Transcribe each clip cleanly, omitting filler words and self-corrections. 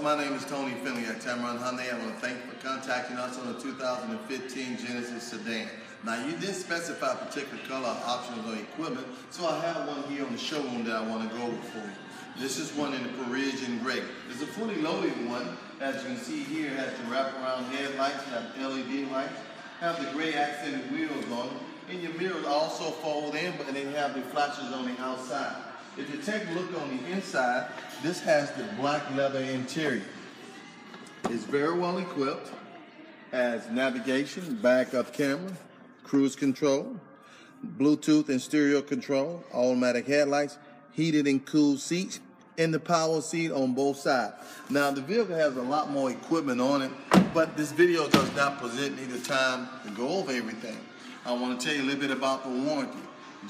my name is Tony Finley at Tameron Hyundai. I want to thank you for contacting us on the 2015 Genesis sedan. Now, you didn't specify particular color options or equipment, so I have one here on the showroom that I want to go over for you. This is one in the Parisian gray. It's a fully loaded one. As you can see here, it has the wraparound headlights, have LED lights, have the gray accented wheels on them, and your mirrors also fold in, but they have the flashes on the outside. If you take a look on the inside, this has the black leather interior. It's very well equipped, has navigation, backup camera, cruise control, Bluetooth and stereo control, automatic headlights, heated and cooled seats, and the power seat on both sides. Now, the vehicle has a lot more equipment on it, but this video does not present me the time to go over everything. I want to tell you a little bit about the warranty.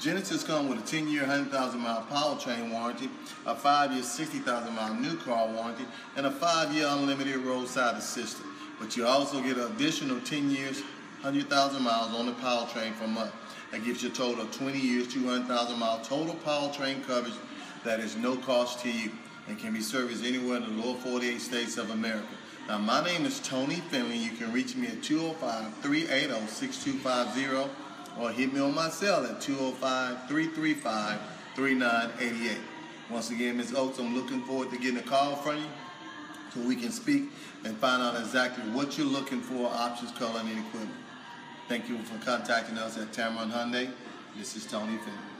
Genesis comes with a 10-year, 100,000-mile powertrain warranty, a 5-year, 60,000-mile new car warranty, and a 5-year unlimited roadside assistance. But you also get an additional 10 years, 100,000 miles on the powertrain from us. That gives you a total of 20 years, 200,000-mile total powertrain coverage that is no cost to you and can be serviced anywhere in the lower 48 states of America. Now, my name is Tony Finley. You can reach me at 205-380-6250. or hit me on my cell at 205-335-3988. Once again, Ms. Oates, I'm looking forward to getting a call from you so we can speak and find out exactly what you're looking for, options, color, and equipment. Thank you for contacting us at Tameron Hyundai. This is Tony Finley.